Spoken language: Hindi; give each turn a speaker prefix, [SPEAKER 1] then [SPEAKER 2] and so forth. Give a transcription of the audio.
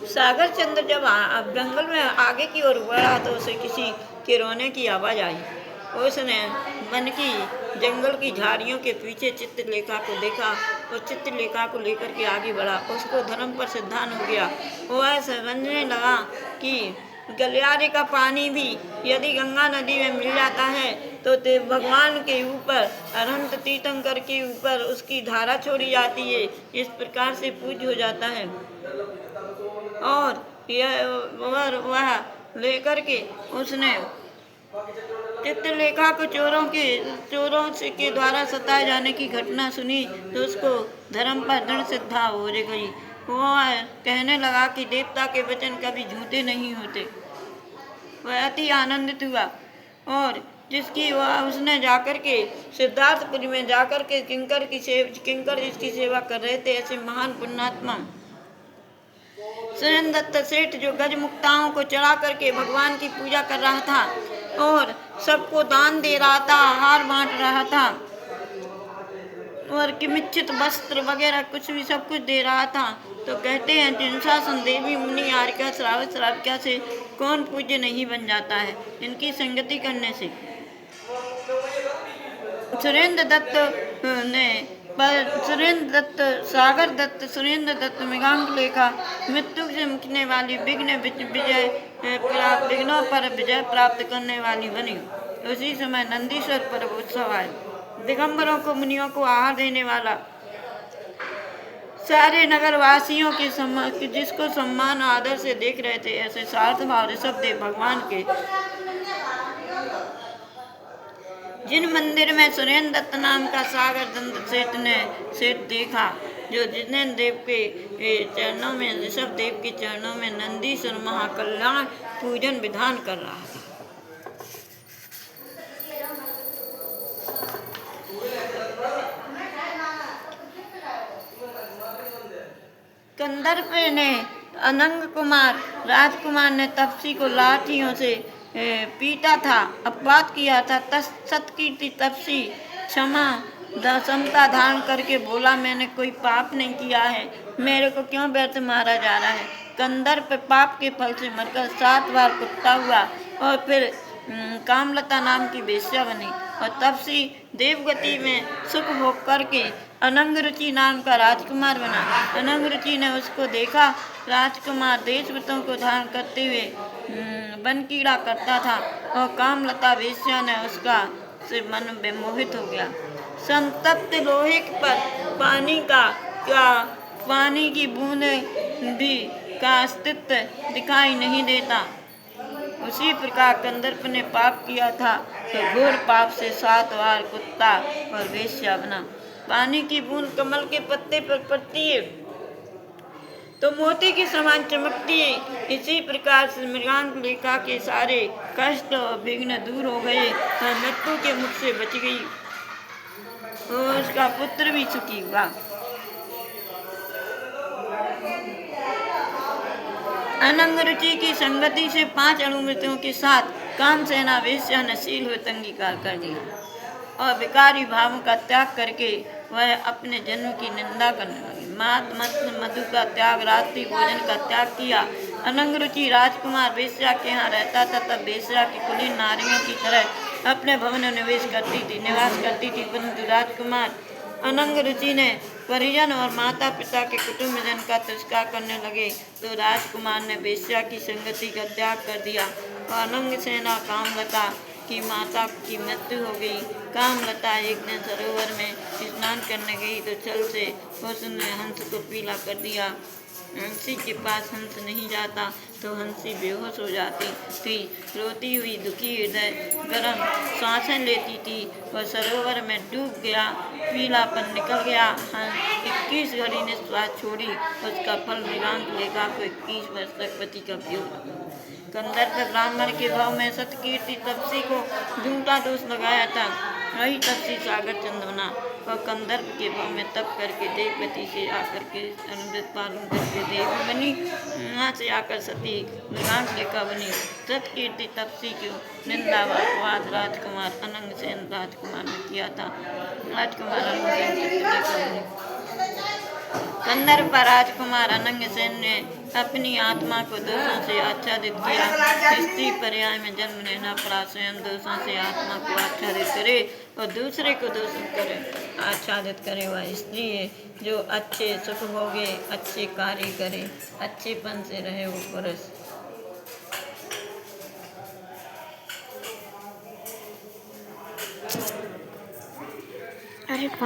[SPEAKER 1] सागर चंद्र जब जंगल में आगे की ओर बढ़ा तो उसे किसी के रोने की आवाज़ आई। उसने वन की जंगल की झाड़ियों के पीछे चित्रलेखा को देखा और चित्रलेखा को लेकर के आगे बढ़ा। उसको धर्म पर सिद्धांत हो गया। वह समझने लगा कि गलियारे का पानी भी यदि गंगा नदी में मिल जाता है तो भगवान के ऊपर अनंत तीर्थंकर के ऊपर उसकी धारा छोड़ी जाती है। इस प्रकार से पूज्य हो जाता है। और यह वह लेकर के उसने चित्रलेखा को चोरों से के द्वारा सताए जाने की घटना सुनी तो उसको धर्म पर दृढ़ श्रद्धा हो गई। वह कहने लगा कि देवता के वचन कभी झूठे नहीं होते। वह अति आनंदित हुआ और जिसकी वह उसने जाकर के सिद्धार्थपुरी में जाकर के किंकर जिसकी सेवा कर रहे थे, ऐसे महान पुण्यात्मा सुरेंद्र दत्त सेठ जो गज मुक्ताओं को चढ़ा करके भगवान की पूजा कर रहा था और सबको दान दे रहा था, आहार बांट रहा था और किमिच्छित वस्त्र वगैरह कुछ भी सब कुछ दे रहा था। तो कहते हैं जिनशासन देवी मुनि आर्का श्राविका से कौन पूज्य नहीं बन जाता है इनकी संगति करने से। सुरेंद्र दत्त, सागर दत्त, सुरेंद्र दत्त, मृगांक लेखा मृत्यु से मुकने वाली विघ्नों पर विजय प्राप्त करने वाली बनी। उसी समय नंदीश्वर पर्व उत्सव आए। दिगंबरों को मुनियों को आहार देने वाला सारे नगर वासियों के जिसको सम्मान आदर से देख रहे थे, ऐसे सार्थ भाव ऋषभदेव भगवान के जिन मंदिर में सुरेंद्र दत्त नाम का सागर दत्त सेठ देखा, जो जितेंद्र देव के चरणों में ऋषभदेव के चरणों में नंदीश्वर महाकल्याण पूजन विधान कर रहा था। कंदर्प ने अनंग कुमार राजकुमार ने तपसी को लाठियों से पीटा था, अपवाद किया था। सतकीर्ति तपसी क्षमता धारण करके बोला, मैंने कोई पाप नहीं किया है, मेरे को क्यों व्यर्थ मारा जा रहा है। कंदर्प पाप के फल से मरकर 7 बार कुत्ता हुआ और फिर कामलता नाम की वेश्या बनी और तपसी देवगति में सुख भोग करके अनंग रुचि नाम का राजकुमार बना। अनंग रुचि ने उसको देखा। राजकुमार देशव्रतों को धारण करते हुए वन कीड़ा करता था और कामलता वेश्या ने उसका से मन विमोहित हो गया। संतप्त लोहे पर पानी की बूंद भी का अस्तित्व दिखाई नहीं देता। उसी प्रकार कंदर्प ने पाप किया था तो घोर पाप से 7 बार कुत्ता और वेश्या बना। पानी की बूंद कमल के पत्ते पर पड़ती है तो मोती के समान चमकती है। इसी प्रकार से मृगांक लेखा के सारे कष्ट और विघ्न दूर हो गए और मृत्यु के मुख से बच गई और उसका पुत्र भी सुखी हुआ। अनंग रुचि की संगति से 5 अनुमतियों के साथ कामसेना वेश्या ने शील व्रत अंगीकार कर दिया और विकारी भावों का त्याग करके वह अपने जन्म की निंदा करने लगी। मधु का त्याग, रात्रि भोजन का त्याग किया। अनंग रुचि राजकुमार वेश्या के यहाँ रहता था, तब वेश्या की कुलीन नारियों की तरह अपने भवन में निवास करती थी। परंतु राजकुमार अनंग रुचि ने परिजन और माता पिता के कुटुंबजन का तिरस्कार करने लगे तो राजकुमार ने वेश्या की संगति का त्याग कर दिया और अनंग सेना कामलता की माता की मृत्यु हो गई। कामलता एक दिन सरोवर में स्नान करने गई तो छल से उसने हंस को पीला कर दिया। हंसी के पास हंस नहीं जाता तो हंसी बेहोश हो जाती थी। रोती हुई दुखी हृदय गर्म सांसें लेती थी और सरोवर में डूब गया। पीलापन निकल गया। 21 घड़ी ने श्वास छोड़ी। उसका फल मृगांक लेखा को 21 वर्ष तक पति का वियोग। कंदर्प ब्राह्मण के भाव में सतकीर्ति तपसी को झूठा दोष लगाया था। वही तपसी सागर चंद्र बना और कंदर्प के भाव में तप करके देवपति से आकर के अनुव्रत पालन करके देवी बनी। वहाँ से आकर सती मृगांक लेखा बनी। सतकीर्ति तपसी की निंदा अपवाद राजकुमार अनंग सेन राजकुमार ने किया था। राजकुमार अनंग सेन बनी। कंदर्प राजकुमार अनंग सेन ने अपनी आत्मा को दोषों से आच्छादित किया। स्त्री पर्याय में जन्म लेना पड़ा। स्वयं दोषों से आत्मा को आच्छादित करे और दूसरे को दोषों करे आच्छादित करे वह स्त्री है। जो अच्छे सुख भोगे, अच्छे कार्य करे, अच्छेपन से रहे वो पुरुष। अरे